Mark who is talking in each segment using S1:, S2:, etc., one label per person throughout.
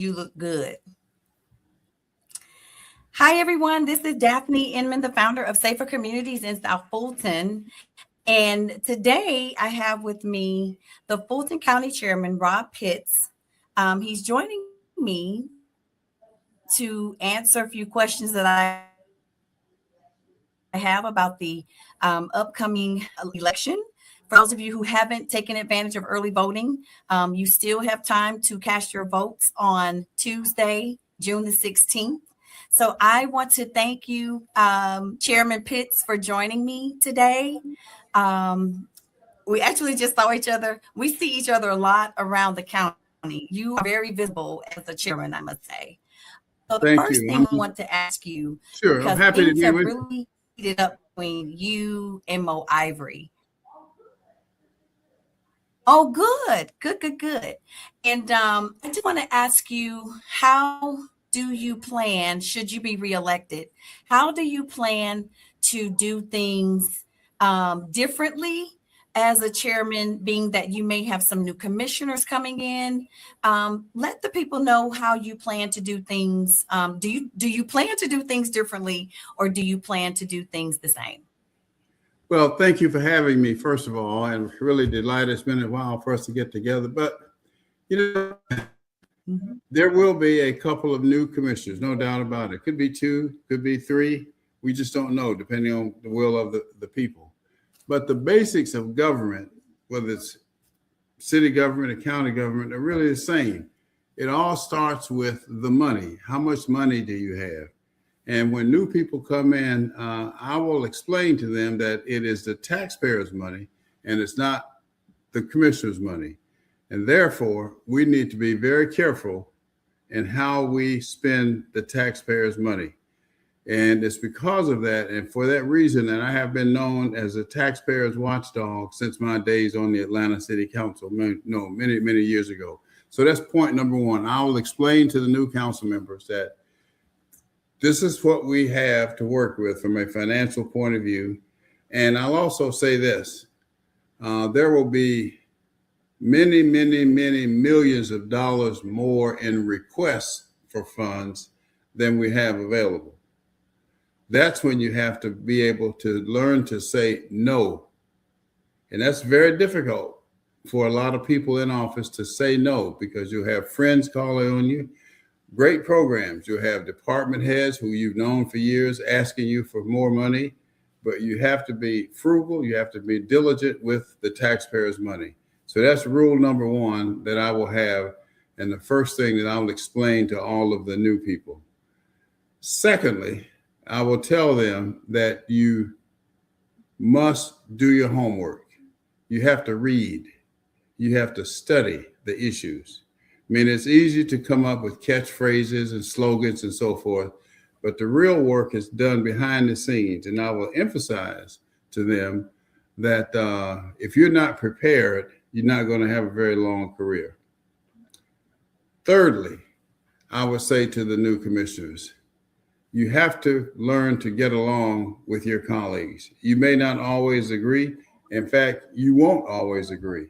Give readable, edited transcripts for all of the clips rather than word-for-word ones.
S1: You look good. Hi, everyone. This is Daphne Inman, the founder of Safer Communities in South Fulton. And today I have with me the Fulton County Chairman, Robb Pitts. He's joining me to answer a few questions that I have about the upcoming election. For those of you who haven't taken advantage of early voting, you still have time to cast your votes on Tuesday, June the 16th. So I want to thank you, Chairman Pitts, for joining me today. Um, we actually just saw each other. We see each other a lot around the county. You are very visible as a chairman, I must say. So the
S2: Thank
S1: first
S2: you.
S1: thing I want to ask you,
S2: Sure. I'm
S1: because
S2: happy to
S1: things
S2: be
S1: have
S2: with you.
S1: really heated up between you and Mo Ivory. Oh, good. And I just want to ask you, how do you plan, should you be reelected, how do you plan to do things differently as a chairman, being that you may have some new commissioners coming in? Let the people know how you plan to do things. Do you plan to do things differently, or do you plan to do things the same?
S2: Well, thank you for having me, first of all, and really delighted. It's been a while for us to get together, but there will be a couple of new commissioners, no doubt about it. Could be two, could be three. We just don't know, depending on the will of the people. But the basics of government, whether it's city government or county government, are really the same. It all starts with the money. How much money do you have? And when new people come in, I will explain to them that it is the taxpayers' money and it's not the commissioner's money. And therefore, we need to be very careful in how we spend the taxpayers' money. And it's because of that, and for that reason, that I have been known as a taxpayers' watchdog since my days on the Atlanta City Council, many years ago. So that's point number one. I will explain to the new council members that this is what we have to work with from a financial point of view. And I'll also say this, there will be many millions of dollars more in requests for funds than we have available. That's when you have to be able to learn to say no. And that's very difficult for a lot of people in office to say no, because you have friends calling on you. Great programs. You'll have department heads who you've known for years asking you for more money, but you have to be frugal. You have to be diligent with the taxpayers' money. So that's rule number one that I will have, and the first thing that I will explain to all of the new people. Secondly, I will tell them that you must do your homework. You have to read. You have to study the issues. I mean, it's easy to come up with catchphrases and slogans and so forth, but the real work is done behind the scenes. And I will emphasize to them that if you're not prepared, you're not going to have a very long career. Thirdly, I would say to the new commissioners, you have to learn to get along with your colleagues. You may not always agree. In fact, you won't always agree,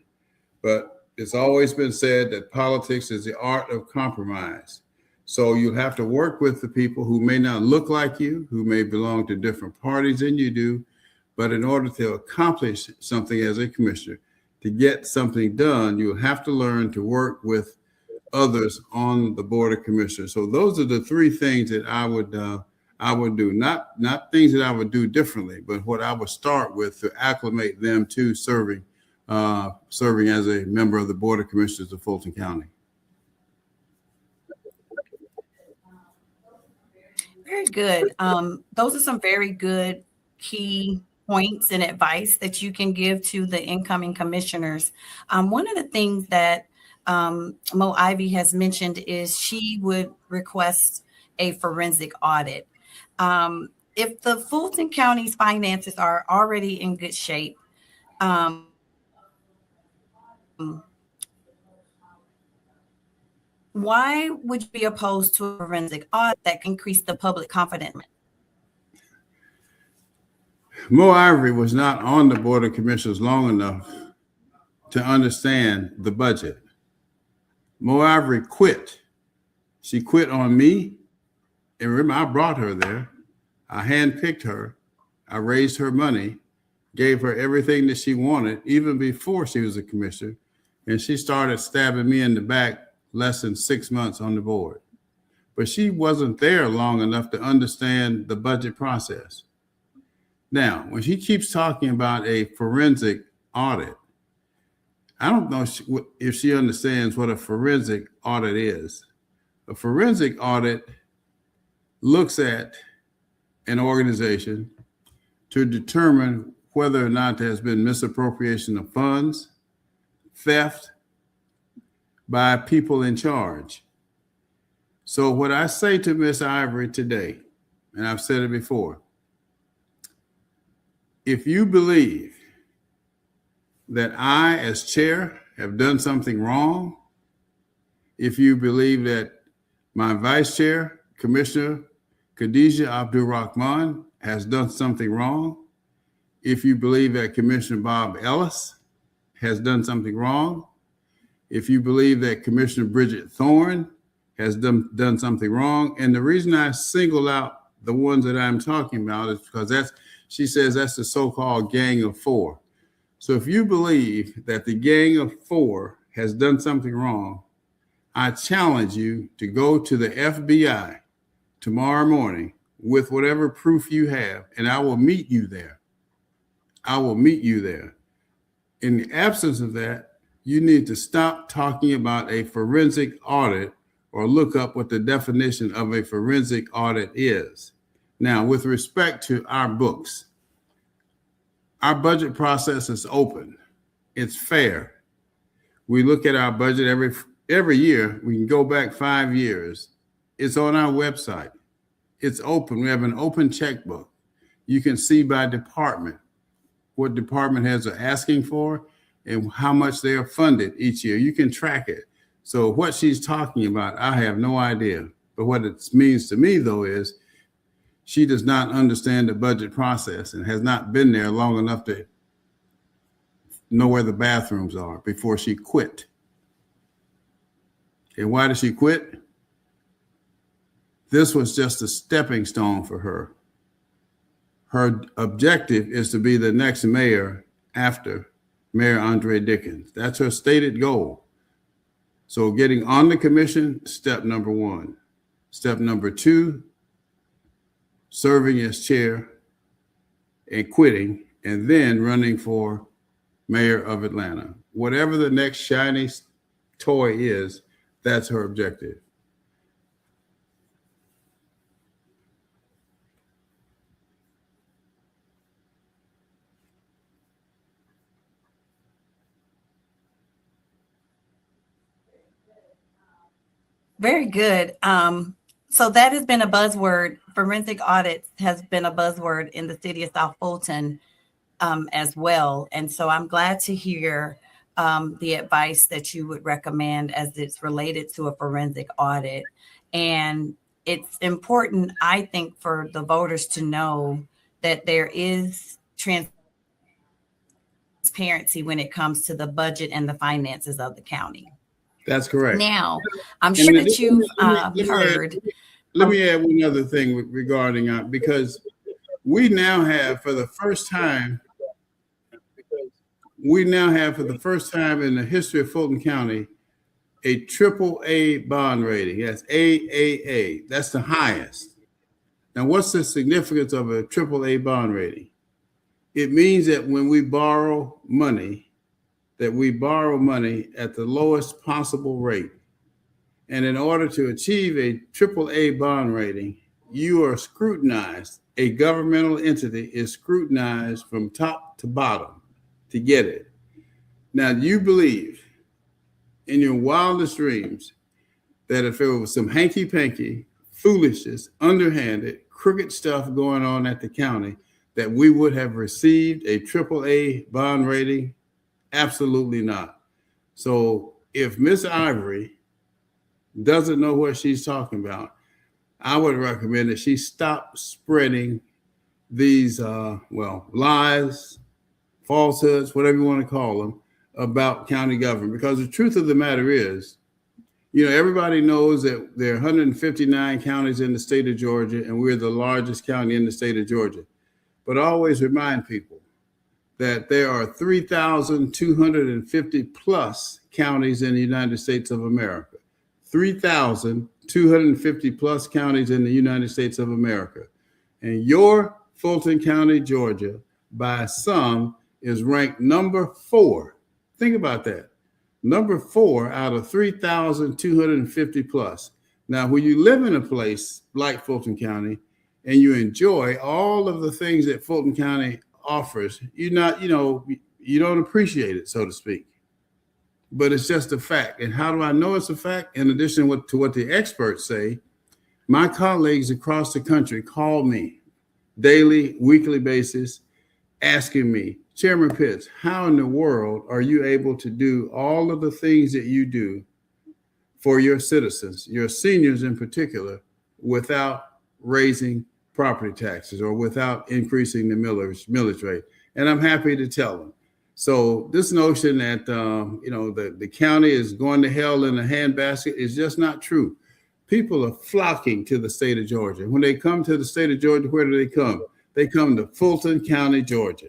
S2: but it's always been said that politics is the art of compromise. So you have to work with the people who may not look like you, who may belong to different parties than you do, but in order to accomplish something as a commissioner, to get something done, you have to learn to work with others on the board of commissioners. So those are the three things that I would do, not things that I would do differently, but what I would start with to acclimate them to serving as a member of the Board of Commissioners of Fulton County.
S1: Very good. Those are some very good key points and advice that you can give to the incoming commissioners. One of the things that Mo Ivy has mentioned is she would request a forensic audit. If the Fulton County's finances are already in good shape, why would you be opposed to a forensic audit that can increase the public confidence?
S2: Mo Ivory was not on the Board of Commissioners long enough to understand the budget. Mo Ivory quit She quit on me. And remember, I brought her there. I handpicked her. I raised her money, gave her everything that she wanted, even before she was a commissioner. And she started stabbing me in the back less than 6 months on the board. But she wasn't there long enough to understand the budget process. Now, when she keeps talking about a forensic audit, I don't know if she understands what a forensic audit is. A forensic audit looks at an organization to determine whether or not there has been misappropriation of funds, theft by people in charge. So what I say to Miss Ivory today, and I've said it before, if you believe that I, as chair, have done something wrong, if you believe that my vice chair, Commissioner Khadijah Abdul Rahman, has done something wrong, if you believe that Commissioner Bob Ellis has done something wrong, if you believe that Commissioner Bridget Thorne has done something wrong, and the reason I single out the ones that I'm talking about is because she says that's the so-called Gang of Four. So if you believe that the Gang of Four has done something wrong, I challenge you to go to the FBI tomorrow morning with whatever proof you have, and I will meet you there. I will meet you there. In the absence of that, you need to stop talking about a forensic audit or look up what the definition of a forensic audit is. Now, with respect to our books, our budget process is open. It's fair. We look at our budget every year. We can go back 5 years. It's on our website. It's open. We have an open checkbook. You can see by department what department heads are asking for and how much they are funded each year. You can track it. So what she's talking about, I have no idea. But what it means to me, though, is she does not understand the budget process and has not been there long enough to know where the bathrooms are before she quit. And why did she quit? This was just a stepping stone for her. Her objective is to be the next mayor after Mayor Andre Dickens. That's her stated goal. So getting on the commission, step number one. Step number two, serving as chair and quitting, and then running for mayor of Atlanta. Whatever the next shiny toy is, that's her objective.
S1: Very good. So that has been a buzzword. Forensic audits has been a buzzword in the city of South Fulton as well. And so I'm glad to hear the advice that you would recommend as it's related to a forensic audit. And it's important, I think, for the voters to know that there is transparency when it comes to the budget and the finances of the county.
S2: That's correct.
S1: Now, I'm sure that you've heard.
S2: Let me add one other thing regarding because we now have for the first time in the history of Fulton County a AAA bond rating. That's AAA. That's the highest. Now, what's the significance of a AAA bond rating? It means that when we borrow money, at the lowest possible rate. And in order to achieve a AAA bond rating, you are scrutinized. A governmental entity is scrutinized from top to bottom to get it. Now, do you believe in your wildest dreams that if there was some hanky-panky, foolishness, underhanded, crooked stuff going on at the county, that we would have received a AAA bond rating? Absolutely not. So if Miss Ivory doesn't know what she's talking about, I would recommend that she stop spreading these, lies, falsehoods, whatever you want to call them, about county government. Because the truth of the matter is, You know, everybody knows that there are 159 counties in the state of Georgia, and we're the largest county in the state of Georgia. But I always remind people that there are 3,250 plus counties in the United States of America. 3,250 plus counties in the United States of America. And your Fulton County, Georgia, by some, is ranked number 4. Think about that. Number 4 out of 3,250 plus. Now, when you live in a place like Fulton County and you enjoy all of the things that Fulton County offers, you don't appreciate it, so to speak. But it's just a fact. And how do I know it's a fact? In addition to what the experts say, my colleagues across the country call me daily, weekly basis, asking me, Chairman Pitts, how in the world are you able to do all of the things that you do for your citizens, your seniors in particular, without raising property taxes or without increasing the millage rate? And I'm happy to tell them. So this notion that the county is going to hell in a handbasket is just not true. People are flocking to the state of Georgia. When they come to the state of Georgia, where do they come? They come to Fulton County, Georgia.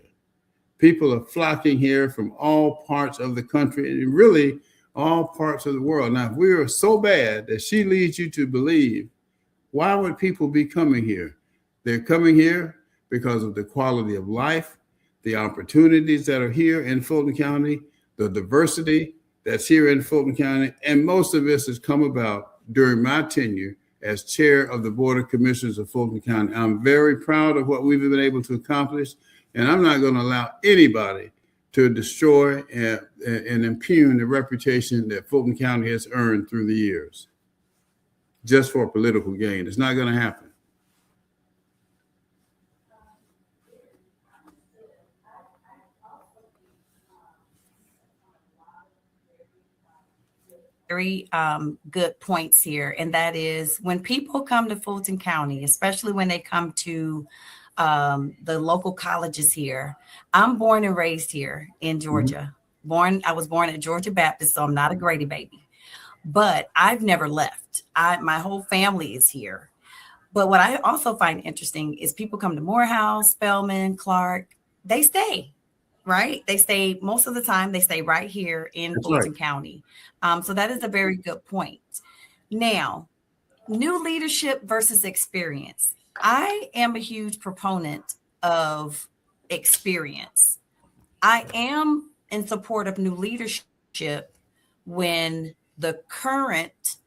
S2: People are flocking here from all parts of the country and really all parts of the world. Now, if we are so bad that she leads you to believe, why would people be coming here? They're coming here because of the quality of life, the opportunities that are here in Fulton County, the diversity that's here in Fulton County, and most of this has come about during my tenure as chair of the Board of Commissioners of Fulton County. I'm very proud of what we've been able to accomplish, and I'm not going to allow anybody to destroy and impugn the reputation that Fulton County has earned through the years just for political gain. It's not going to happen.
S1: Very good points here. And that is when people come to Fulton County, especially when they come to the local colleges here. I'm born and raised here in Georgia. I was born at Georgia Baptist, so I'm not a Grady baby. But I've never left. My whole family is here. But what I also find interesting is people come to Morehouse, Spelman, Clark. They stay, right? They stay most of the time. They stay right here in Fulton County. So that is a very good point. Now, new leadership versus experience. I am a huge proponent of experience. I am in support of new leadership when the current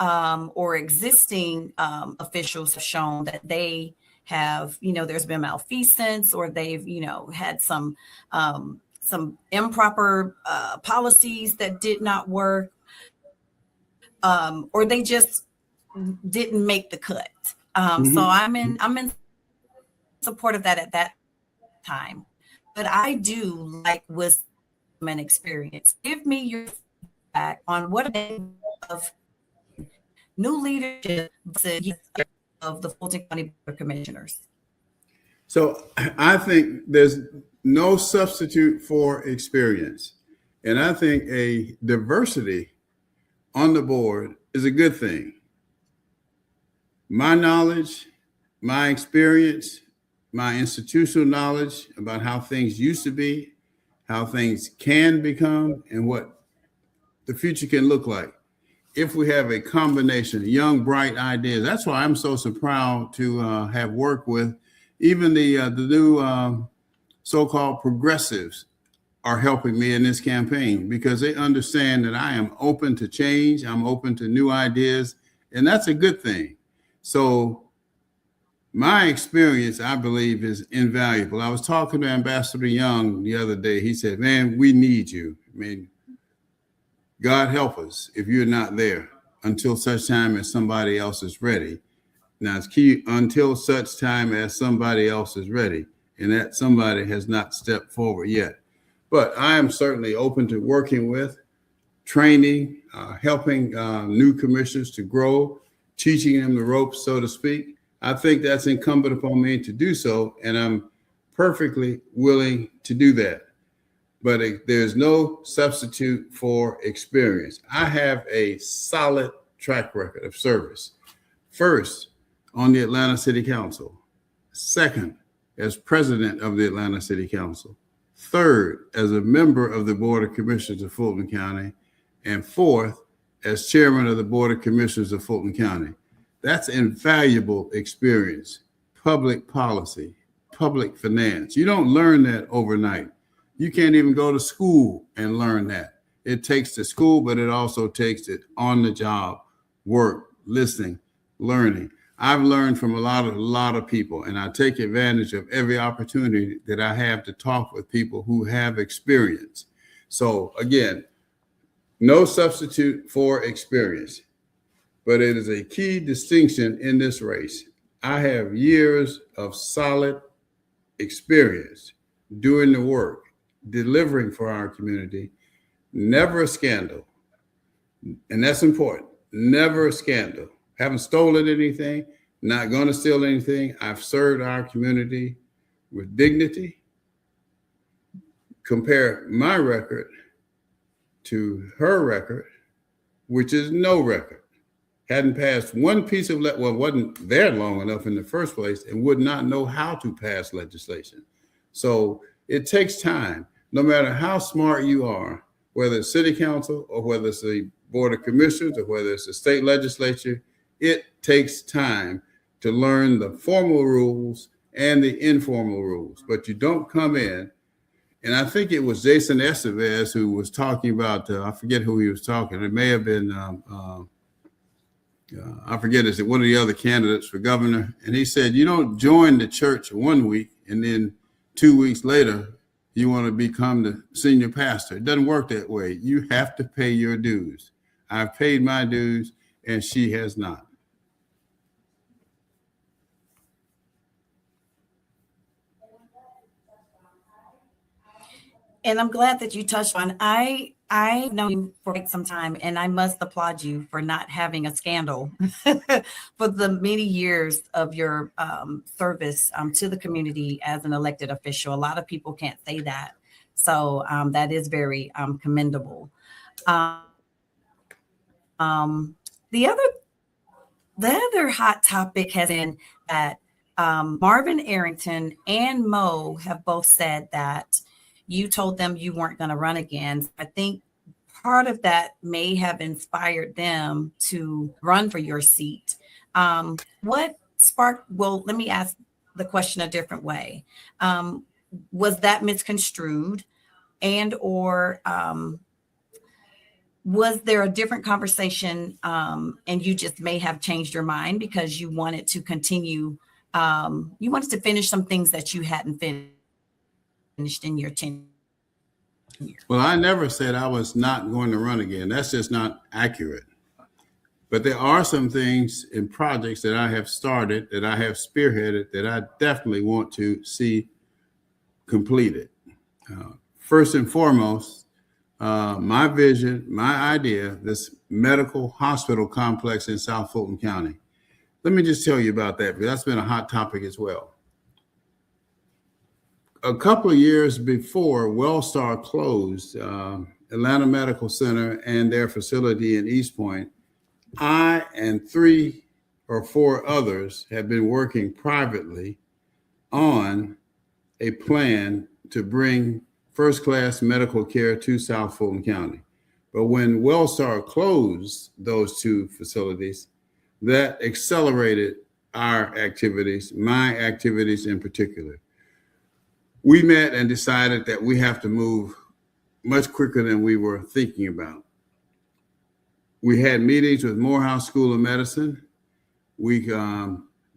S1: or existing officials have shown that they have, there's been malfeasance or they've, had some improper policies that did not work, or they just didn't make the cut. So I'm in support of that at that time. But I do like wisdom and experience. Give me your feedback on what of new leadership of the Fulton County Board of Commissioners.
S2: So I think there's no substitute for experience. And I think a diversity on the board is a good thing. My knowledge, my experience, my institutional knowledge about how things used to be, how things can become, and what the future can look like if we have a combination of young, bright ideas. That's why I'm so proud to have worked with even the new so-called progressives are helping me in this campaign because they understand that I am open to change. I'm open to new ideas, and that's a good thing. So my experience, I believe, is invaluable. I was talking to Ambassador Young the other day. He said, man, we need you. I mean, God help us if you're not there until such time as somebody else is ready. Now, it's key, until such time as somebody else is ready, and that somebody has not stepped forward yet. But I am certainly open to working with, training, helping new commissioners to grow, teaching them the ropes, so to speak. I think that's incumbent upon me to do so, and I'm perfectly willing to do that. but there's no substitute for experience. I have a solid track record of service. First, on the Atlanta City Council. Second, as president of the Atlanta City Council. Third, as a member of the Board of Commissioners of Fulton County. And fourth, as chairman of the Board of Commissioners of Fulton County. That's invaluable experience. Public policy, public finance. You don't learn that overnight. You can't even go to school and learn that. It takes the school, but it also takes it on the job, work, listening, learning. I've learned from a lot of people, and I take advantage of every opportunity that I have to talk with people who have experience. So again, no substitute for experience, but it is a key distinction in this race. I have years of solid experience doing the work, delivering for our community, never a scandal. And that's important. Never a scandal. Haven't stolen anything, not going to steal anything. I've served our community with dignity. Compare my record to her record, which is no record. Hadn't passed one piece of, wasn't there long enough in the first place and would not know how to pass legislation. So it takes time, no matter how smart you are, whether it's city council or whether it's the Board of Commissioners or whether it's the state legislature, it takes time to learn the formal rules and the informal rules, but you don't come in. And I think it was Jason Estevez who was talking about, I forget who he was talking. It may have been, I forget, is it one of the other candidates for governor? And he said, you don't join the church 1 week and then 2 weeks later, you want to become the senior pastor. It doesn't work that way. You have to pay your dues. I've paid my dues and she has not.
S1: And I'm glad that you touched on, I've known you for quite some time, and I must applaud you for not having a scandal for the many years of your service to the community as an elected official. A lot of people can't say that. So that is very commendable. The other hot topic has been that Marvin Arrington and Mo have both said that you told them you weren't going to run again. I think part of that may have inspired them to run for your seat. What sparked, well, let me ask the question a different way. Was that misconstrued, and or was there a different conversation and you just may have changed your mind because you wanted to continue, you wanted to finish some things that you hadn't finished in your tenure?
S2: Well, I never said I was not going to run again. That's just not accurate. But there are some things in projects that I have started, that I have spearheaded, that I definitely want to see completed. First and foremost, my vision, my idea, this medical hospital complex in South Fulton County. Let me just tell you about that, because that's been a hot topic as well. A couple of years before Wellstar closed Atlanta Medical Center and their facility in East Point, I and 3 or 4 others have been working privately on a plan to bring first-class medical care to South Fulton County. But when Wellstar closed those 2 facilities, that accelerated our activities, my activities in particular. We met and decided that we have to move much quicker than we were thinking about. We had meetings with Morehouse School of Medicine. We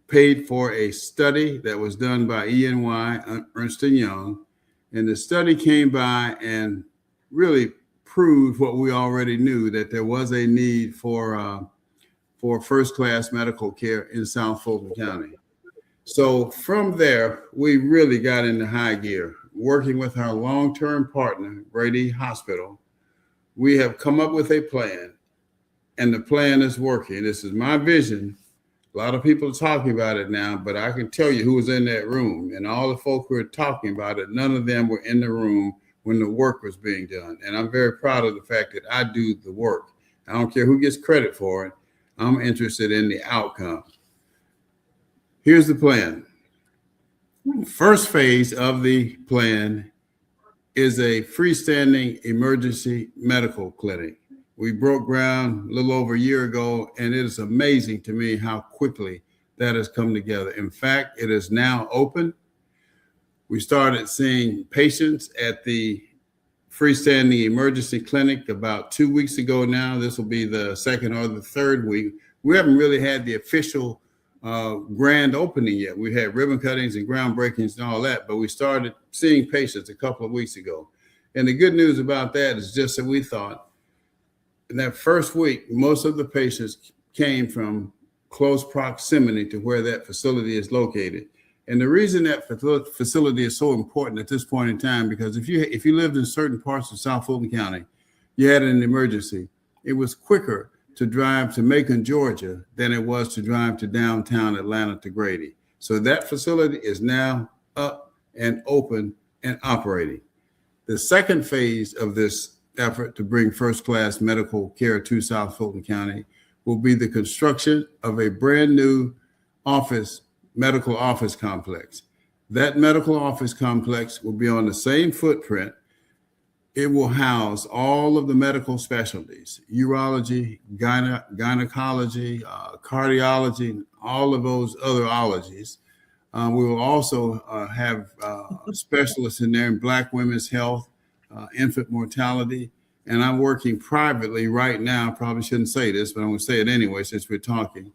S2: paid for a study that was done by E&Y, Ernst & Young, and the study came by and really proved what we already knew, that there was a need for first-class medical care in South Fulton County. So from there, we really got into high gear, working with our long-term partner, Brady Hospital. We have come up with a plan, and the plan is working. This is my vision. A lot of people are talking about it now, but I can tell you who was in that room, and all the folk who are talking about it, none of them were in the room when the work was being done. And I'm very proud of the fact that I do the work. I don't care who gets credit for it. I'm interested in the outcome. Here's the plan. First phase of the plan is a freestanding emergency medical clinic. We broke ground a little over a year ago, and it is amazing to me how quickly that has come together. In fact, it is now open. We started seeing patients at the freestanding emergency clinic about 2 weeks ago now. This will be the second or the third week. We haven't really had the official grand opening yet. We had ribbon cuttings and groundbreakings and all that, but we started seeing patients a couple of weeks ago. And the good news about that is just that we thought in that first week, most of the patients came from close proximity to where that facility is located. And the reason that facility is so important at this point in time, because if you lived in certain parts of South Fulton County, you had an emergency, it was quicker to drive to Macon, Georgia, than it was to drive to downtown Atlanta to Grady. So that facility is now up and open and operating. The second phase of this effort to bring first-class medical care to South Fulton County will be the construction of a brand new medical office complex. That medical office complex will be on the same footprint. It will house all of the medical specialties, urology, gynecology, cardiology, all of those other ologies. We will also have specialists in there in Black women's health, infant mortality. And I'm working privately right now, probably shouldn't say this, but I'm going to say it anyway since we're talking,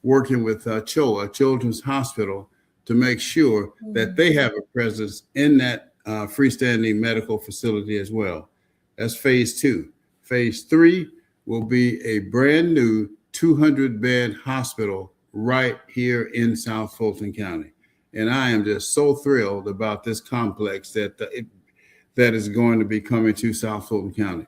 S2: working with CHOA, Children's Hospital, to make sure that they have a presence in that freestanding medical facility as well. That's phase 2. Phase 3 will be a brand new 200-bed hospital right here in South Fulton County. And I am just so thrilled about this complex that is going to be coming to South Fulton County.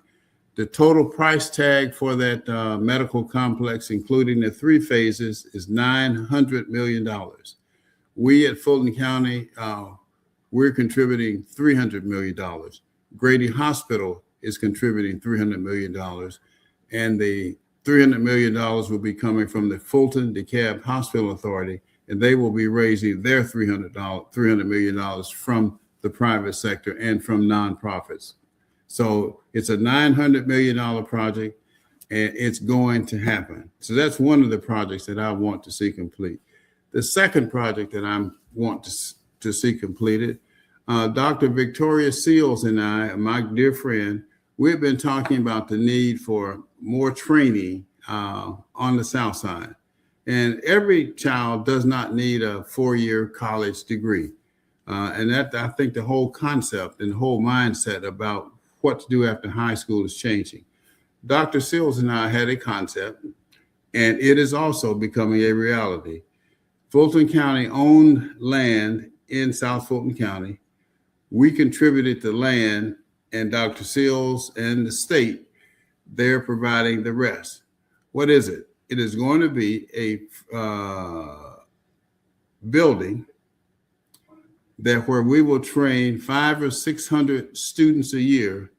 S2: The total price tag for that medical complex, including the 3 phases, is $900 million. We at Fulton County, we're contributing $300 million. Grady Hospital is contributing $300 million. And the $300 million will be coming from the Fulton DeKalb Hospital Authority, and they will be raising their $300 million from the private sector and from nonprofits. So it's a $900 million project, and it's going to happen. So that's one of the projects that I want to see complete. The second project that I want to see completed, Dr. Victoria Seals and I, my dear friend, we've been talking about the need for more training on the South Side. And every child does not need a 4-year college degree. And that, I think the whole concept and the whole mindset about what to do after high school is changing. Dr. Seals and I had a concept, and it is also becoming a reality. Fulton County owned land in South Fulton County. We contributed the land, and Dr. Seals and the state, they're providing the rest. What is it? It is going to be a building where we will train 500 or 600 students a year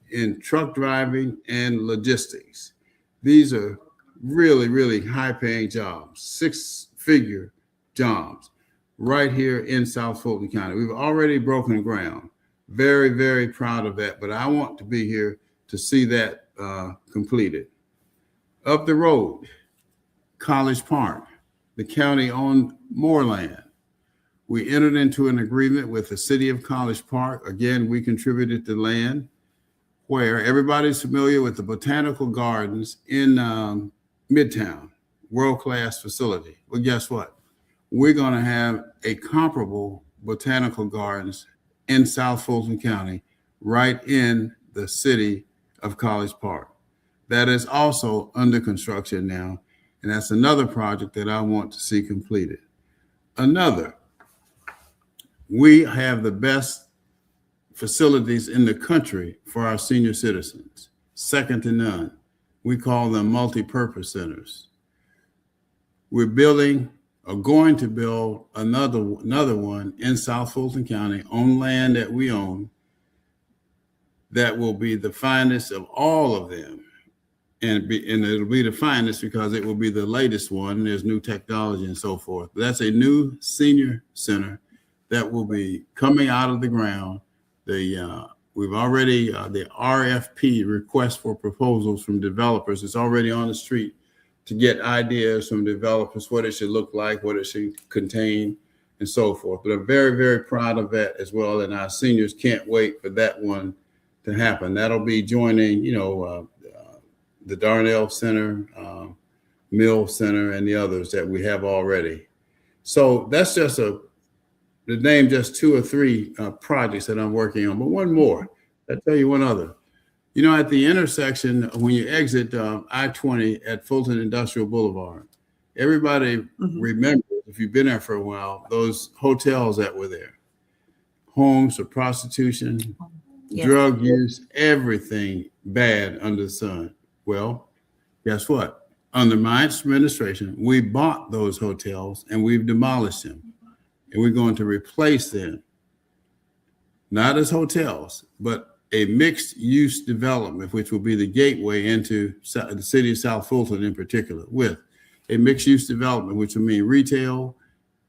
S2: in truck driving and logistics. These are really, really high-paying jobs, 6-figure jobs right here in South Fulton County. We've already broken ground. Very, very proud of that, but I want to be here to see that completed. Up the road, College Park, the county owned more land. We entered into an agreement with the city of College Park. Again, we contributed the land where everybody's familiar with the botanical gardens in Midtown, world-class facility. Well, guess what? We're going to have a comparable botanical gardens in South Fulton County, right in the city of College Park. That is also under construction now, and that's another project that I want to see completed. We have the best facilities in the country for our senior citizens, second to none. We call them multi-purpose centers. We're building or going to build another one in South Fulton County on land that we own. that will be the finest of all of them. And it'll be the finest because it will be the latest one. There's new technology and so forth. That's a new senior center that will be coming out of the ground. We've already, the RFP, request for proposals from developers, is already on the street to get ideas from developers, what it should look like, what it should contain, and so forth. But I'm very, very proud of that as well. And our seniors can't wait for that one to happen. That'll be joining, the Darnell Center, Mill Center, and the others that we have already. So that's just the name, just 2 or 3 projects that I'm working on. But one more, I'll tell you one other. At the intersection, when you exit I-20 at Fulton Industrial Boulevard, everybody remembers, if you've been there for a while, those hotels that were there. Homes for prostitution, drug use, everything bad under the sun. Well, guess what? Under my administration, we bought those hotels and we've demolished them. And we're going to replace them, not as hotels, but a mixed use development, which will be the gateway into the city of South Fulton in particular, with a mixed use development, which will mean retail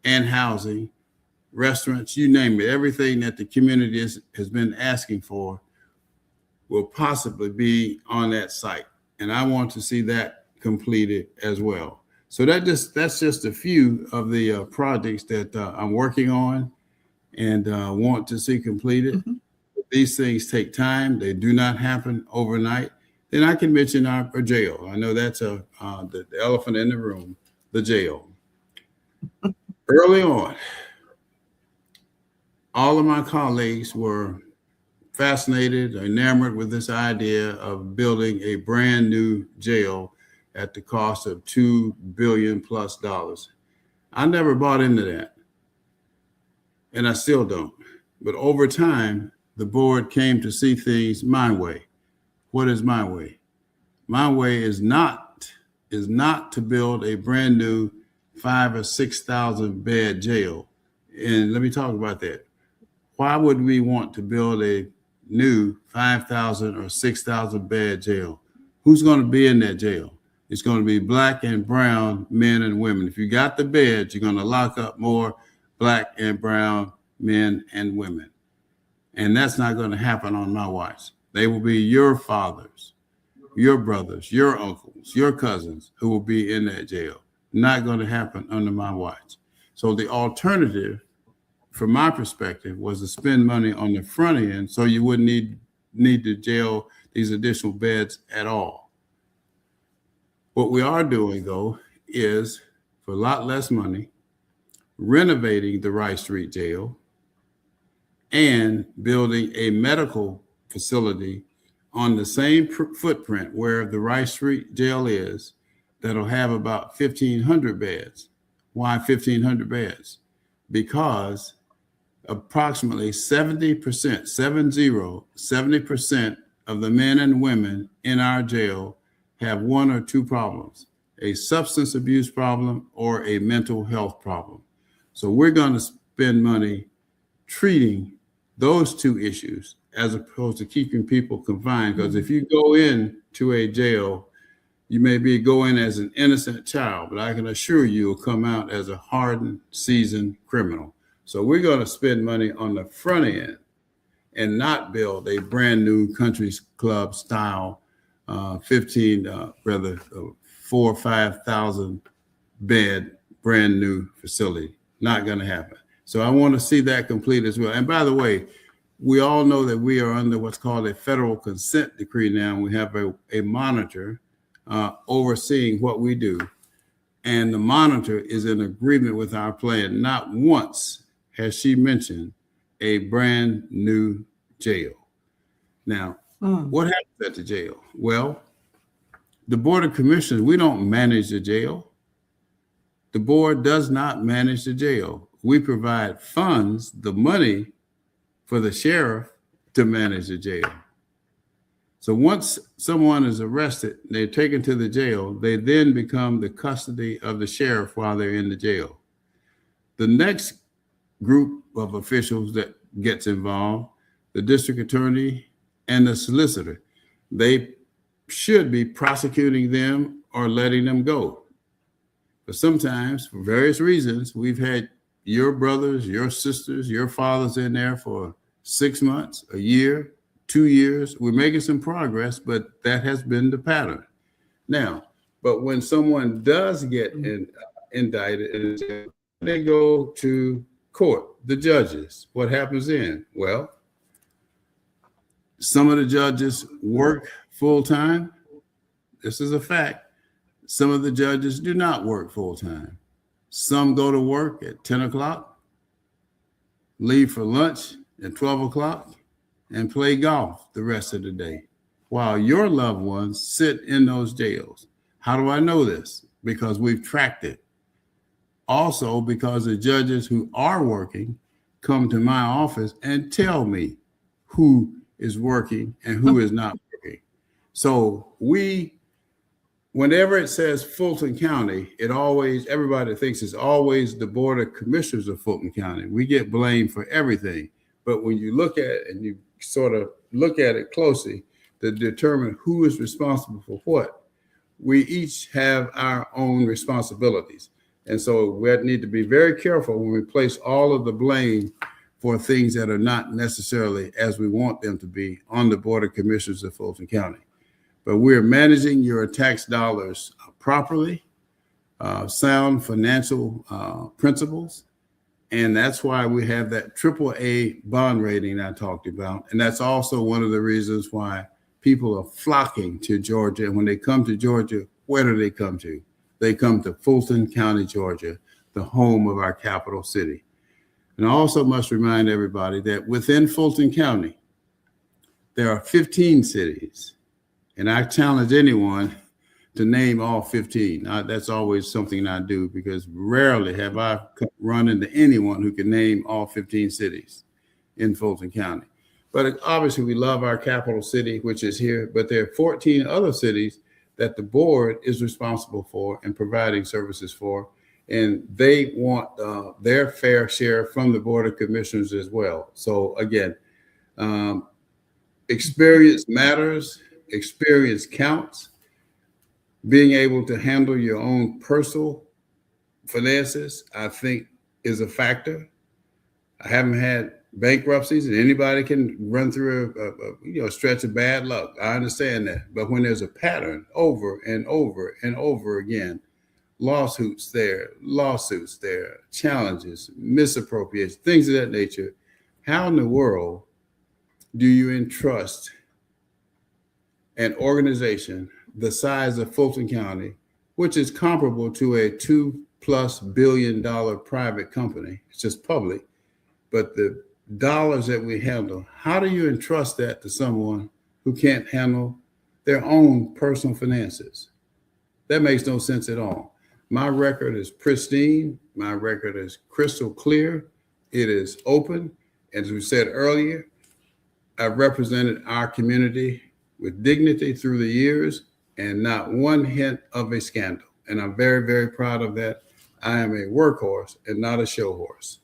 S2: and housing, restaurants, you name it. Everything that the community has been asking for will possibly be on that site. And I want to see that completed as well. So that's just a few of the projects that I'm working on and want to see completed. These things take time. They do not happen overnight. Then I can mention our jail. I know that's the elephant in the room, the jail. Early on, all of my colleagues were fascinated, enamored with this idea of building a brand new jail at the cost of $2 billion plus. I never bought into that, and I still don't. But over time, the board came to see things my way. What is my way? My way is not to build a brand new 5,000 or 6,000 bed jail. And let me talk about that. Why would we want to build a new 5,000 or 6,000 bed jail? Who's going to be in that jail? It's going to be Black and brown men and women. If you got the beds, you're going to lock up more Black and brown men and women. And that's not going to happen on my watch. They will be your fathers, your brothers, your uncles, your cousins who will be in that jail. Not going to happen under my watch. So the alternative, from my perspective, was to spend money on the front end so you wouldn't need to jail these additional beds at all. What we are doing, though, is for a lot less money, renovating the Rice Street Jail and building a medical facility on the same footprint where the Rice Street Jail is, that'll have about 1,500 beds. Why 1,500 beds? Because approximately 70% of the men and women in our jail have 1 or 2 problems, a substance abuse problem or a mental health problem. So we're going to spend money treating those 2 issues as opposed to keeping people confined. Because if you go into a jail, you may go in as an innocent child, but I can assure you will come out as a hardened, seasoned criminal. So we're going to spend money on the front end and not build a brand new country club style 4 or 5,000 bed brand new facility. Not going to happen. So I want to see that complete as well. And by the way, we all know that we are under what's called a federal consent decree now. We have a monitor overseeing what we do. And the monitor is in agreement with our plan. Not once has she mentioned a brand new jail. Now, what happens at the jail? Well, the Board of Commissioners, we don't manage the jail. The board does not manage the jail. We provide funds, the money for the sheriff to manage the jail. So once someone is arrested, they're taken to the jail, they then become the custody of the sheriff while they're in the jail. The next group of officials that gets involved, the district attorney, and the solicitor. They should be prosecuting them or letting them go. But sometimes, for various reasons, we've had your brothers, your sisters, your fathers in there for 6 months, a year, 2 years. We're making some progress, but that has been the pattern. Now, but when someone does get indicted, they go to court, the judges. What happens then? Well, some of the judges work full time. This is a fact. Some of the judges do not work full time. Some go to work at 10 o'clock, leave for lunch at 12 o'clock, and play golf the rest of the day, while your loved ones sit in those jails. How do I know this? Because we've tracked it. Also, because the judges who are working come to my office and tell me who is working and who is not working. So whenever it says Fulton County, everybody thinks it's always the Board of Commissioners of Fulton County. We get blamed for everything. But when you look at it and you sort of look at it closely to determine who is responsible for what, we each have our own responsibilities. And so we need to be very careful when we place all of the blame for things that are not necessarily as we want them to be on the Board of Commissioners of Fulton County. But we're managing your tax dollars properly, sound financial principles. And that's why we have that AAA bond rating I talked about. And that's also one of the reasons why people are flocking to Georgia. And when they come to Georgia, where do they come to? They come to Fulton County, Georgia, the home of our capital city. And I also must remind everybody that within Fulton County, there are 15 cities. And I challenge anyone to name all 15. That's always something I do, because rarely have I run into anyone who can name all 15 cities in Fulton County. But obviously we love our capital city, which is here, but there are 14 other cities that the board is responsible for and providing services for. And they want their fair share from the Board of Commissioners as well. So again, experience matters, experience counts. Being able to handle your own personal finances, I think, is a factor. I haven't had bankruptcies, and anybody can run through a stretch of bad luck. I understand that. But when there's a pattern over and over and over again, lawsuits there, challenges, misappropriation, things of that nature, how in the world do you entrust an organization the size of Fulton County, which is comparable to a $2+ billion private company? It's just public, but the dollars that we handle, how do you entrust that to someone who can't handle their own personal finances? That makes no sense at all. My record is pristine. My record is crystal clear. It is open. As we said earlier, I've represented our community with dignity through the years and not one hint of a scandal. And I'm very, very proud of that. I am a workhorse and not a show horse.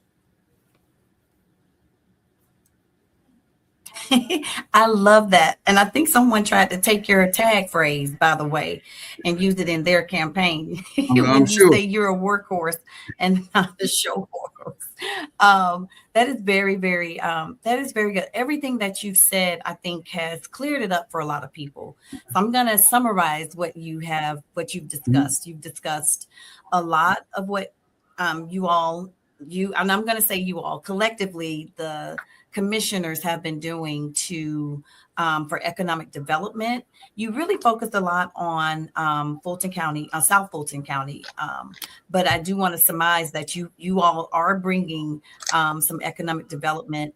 S1: I love that. And I think someone tried to take your tag phrase, by the way, and use it in their campaign.
S2: I'm sure.
S1: Say you're a workhorse and not a show horse. That is very, very, that is very good. Everything that you've said, I think, has cleared it up for a lot of people. So I'm going to summarize what you've discussed. You've discussed a lot of what and I'm going to say you all collectively, the commissioners have been doing for economic development. You really focused a lot on Fulton County, South Fulton County. But I do want to surmise that you all are bringing some economic development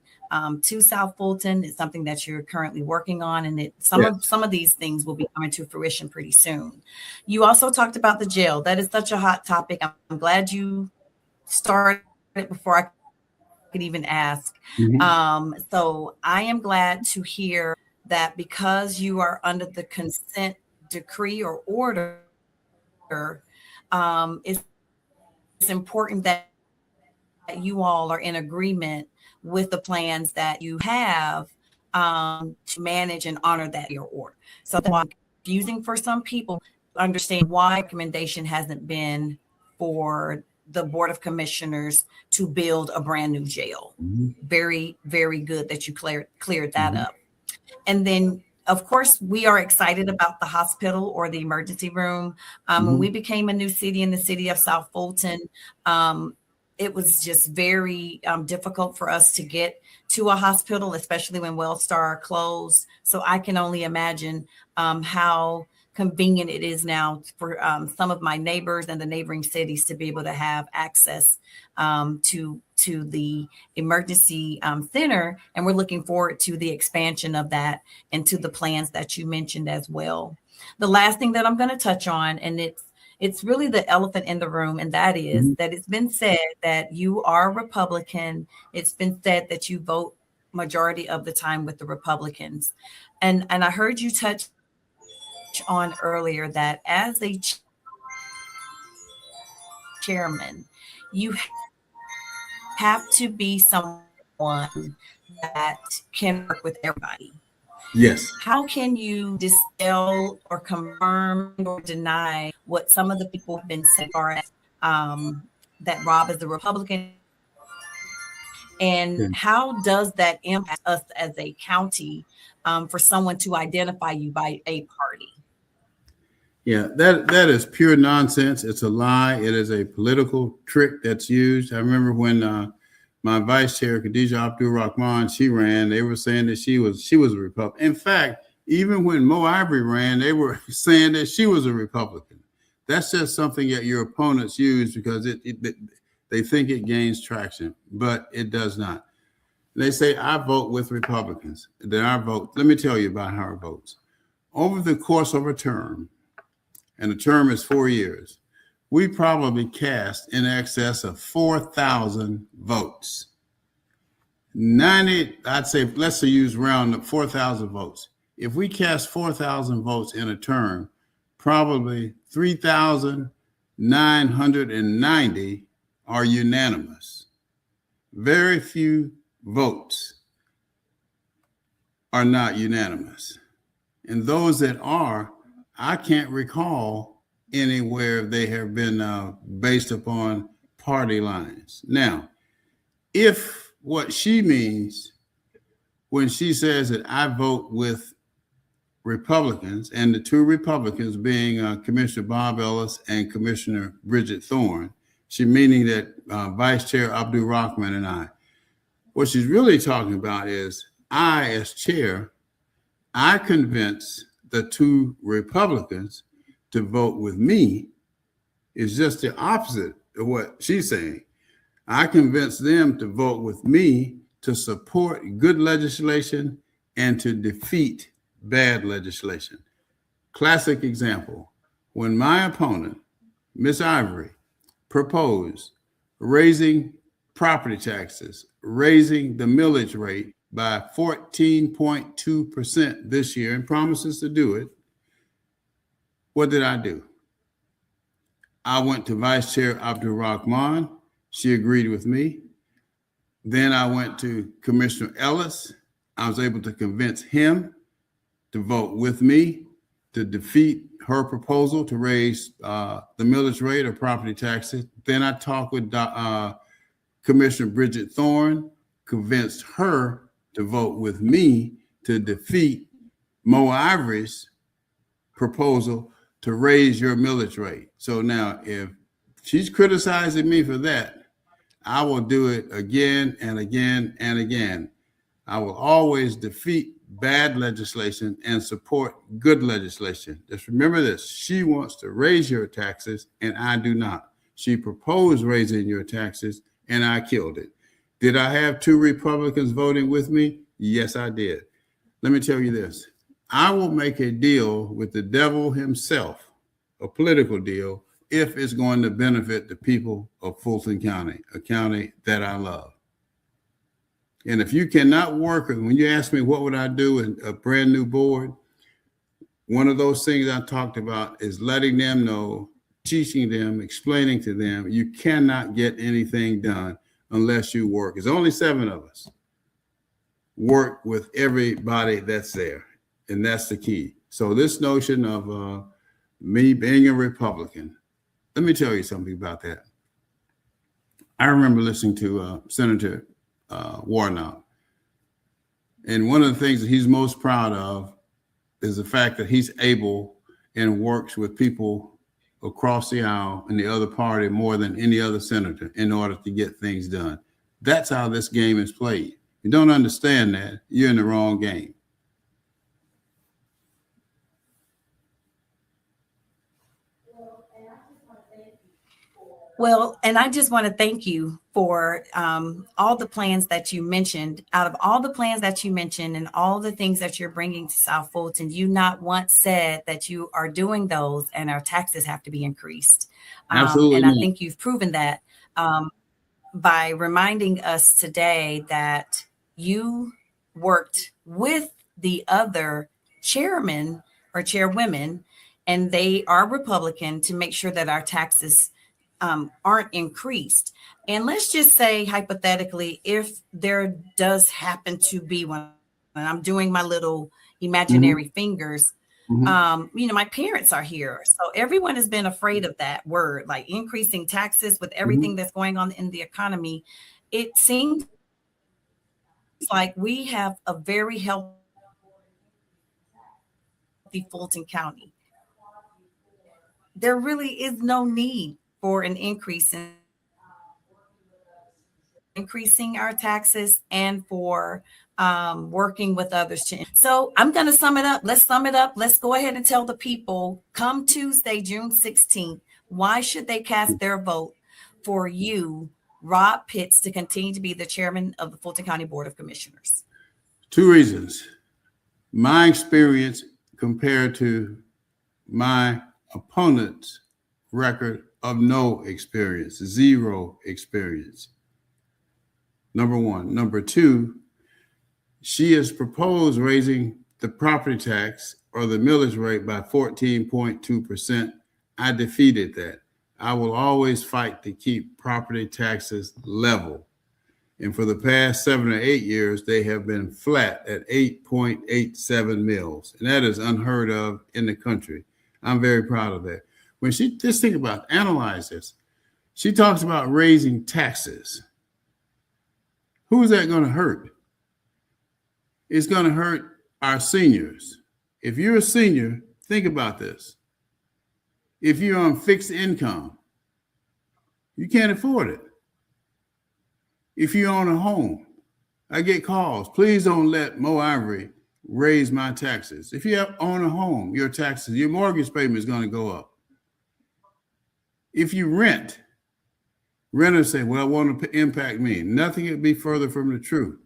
S1: to South Fulton. It's something that you're currently working on, and some of these things will be coming to fruition pretty soon. You also talked about the jail. That is such a hot topic. I'm glad you started before I could even ask. Mm-hmm. So I am glad to hear that because you are under the consent decree or order, it's important that you all are in agreement with the plans that you have to manage and honor that year order. So that's why it's confusing for some people to understand why recommendation hasn't been for the Board of Commissioners to build a brand new jail. Very, very good that you cleared that up. And then, of course, we are excited about the hospital or the emergency room. When we became a new city in the city of South Fulton, it was just very difficult for us to get to a hospital, especially when WellStar closed. So I can only imagine how convenient it is now for some of my neighbors and the neighboring cities to be able to have access to the emergency center. And we're looking forward to the expansion of that and to the plans that you mentioned as well. The last thing that I'm going to touch on, and it's really the elephant in the room, and that is that it's been said that you are Republican. It's been said that you vote majority of the time with the Republicans. And I heard you touch on earlier that as a chairman, you have to be someone that can work with everybody.
S2: Yes.
S1: How can you dispel or confirm or deny what some of the people have been saying, that Rob is a Republican? And how does that impact us as a county for someone to identify you by a party?
S2: Yeah, that is pure nonsense. It's a lie. It is a political trick that's used. I remember when my vice chair, Khadija Abdul-Rahman, she ran, they were saying that she was a Republican. In fact, even when Mo Ivory ran, they were saying that she was a Republican. That's just something that your opponents use because they think it gains traction, but it does not. They say, I vote with Republicans. Then our vote, let me tell you about our votes. Over the course of a term, and the term is 4 years, we probably cast in excess of 4,000 votes. I'd say, let's use round up 4,000 votes. If we cast 4,000 votes in a term, probably 3,990 are unanimous. Very few votes are not unanimous. And those that are, I can't recall anywhere they have been based upon party lines. Now, if what she means when she says that I vote with Republicans, and the two Republicans being Commissioner Bob Ellis and Commissioner Bridget Thorne, she meaning that Vice Chair Abdul Rahman and I, what she's really talking about is I, as chair, I convince the two Republicans to vote with me. Is just the opposite of what she's saying. I convince them to vote with me to support good legislation and to defeat bad legislation. Classic example, when my opponent, Miss Ivory, proposed raising property taxes, raising the millage rate by 14.2% this year and promises to do it, what did I do? I went to Vice Chair Abdul Rahman. She agreed with me. Then I went to Commissioner Ellis. I was able to convince him to vote with me to defeat her proposal to raise the millage rate of property taxes. Then I talked with Commissioner Bridget Thorne, convinced her to vote with me to defeat Mo Ivory's proposal to raise your millage rate. So now if she's criticizing me for that, I will do it again and again and again. I will always defeat bad legislation and support good legislation. Just remember this, she wants to raise your taxes and I do not. She proposed raising your taxes and I killed it. Did I have two Republicans voting with me? Yes, I did. Let me tell you this. I will make a deal with the devil himself, a political deal, if it's going to benefit the people of Fulton County, a county that I love. And if you cannot work, when you ask me what would I do in a brand new board, one of those things I talked about is letting them know, teaching them, explaining to them, you cannot get anything done unless you work. There's only 7 of us. work with everybody that's there. And that's the key. So this notion of me being a Republican, let me tell you something about that. I remember listening to Senator Warnock. And one of the things that he's most proud of is the fact that he's able and works with people across the aisle in the other party more than any other senator in order to get things done. That's how this game is played. If you don't understand that, you're in the wrong game.
S1: Well, and I just want to thank you for all the plans that you mentioned. Out of all the plans that you mentioned and all the things that you're bringing to South Fulton, you not once said that you are doing those and our taxes have to be increased.
S2: Absolutely
S1: and I
S2: not.
S1: think you've proven that by reminding us today that you worked with the other chairmen or chairwomen, and they are Republican, to make sure that our taxes aren't increased. And let's just say, hypothetically, if there does happen to be one, and I'm doing my little imaginary fingers, my parents are here. So everyone has been afraid of that word, like increasing taxes with everything that's going on in the economy. It seems like we have a very healthy Fulton County. There really is no need for an increase in increasing our taxes and for working with others. So I'm going to sum it up. Let's sum it up. Let's go ahead and tell the people, come Tuesday, June 16th, why should they cast their vote for you, Robb Pitts, to continue to be the chairman of the Fulton County Board of Commissioners?
S2: Two reasons. My experience compared to my opponent's record of no experience, zero experience. Number one. Number two, she has proposed raising the property tax or the millage rate by 14.2%. I defeated that. I will always fight to keep property taxes level. And for the past 7 or 8 years, they have been flat at 8.87 mills. And that is unheard of in the country. I'm very proud of that. When she, just think about, analyze this. She talks about raising taxes. Who is that going to hurt? It's going to hurt our seniors. If you're a senior, think about this. If you're on fixed income, you can't afford it. If you own a home, I get calls. Please don't let Mo Ivory raise my taxes. If you own a home, your taxes, your mortgage payment is going to go up. If you rent, renters say, well, it won't impact me. Nothing could be further from the truth.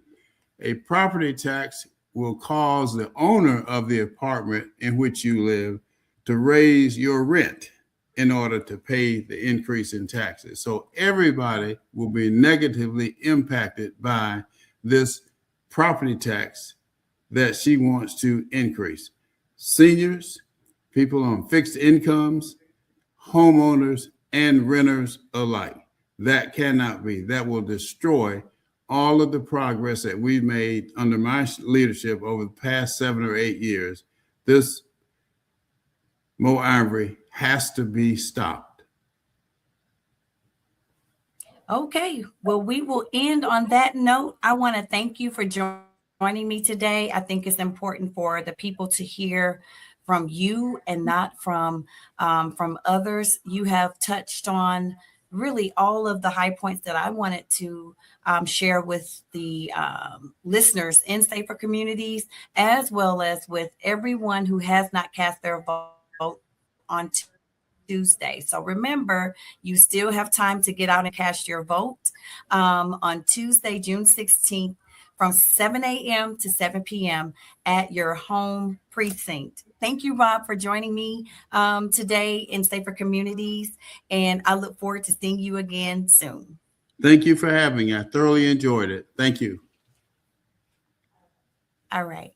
S2: A property tax will cause the owner of the apartment in which you live to raise your rent in order to pay the increase in taxes. So everybody will be negatively impacted by this property tax that she wants to increase. Seniors, people on fixed incomes, homeowners, and renters alike. That cannot be. That will destroy all of the progress that we've made under my leadership over the past 7 or 8 years. This Mo Ivory has to be stopped.
S1: Okay, well, we will end on that note. I want to thank you for joining me today. I think it's important for the people to hear from you and not from others. You have touched on really all of the high points that I wanted to share with the listeners in Safer Communities, as well as with everyone who has not cast their vote on Tuesday. So remember, you still have time to get out and cast your vote on Tuesday, June 16th, from 7 a.m. to 7 p.m. at your home precinct. Thank you, Robb, for joining me today in Safer Communities, and I look forward to seeing you again soon.
S2: Thank you for having me. I thoroughly enjoyed it. Thank you.
S1: All right.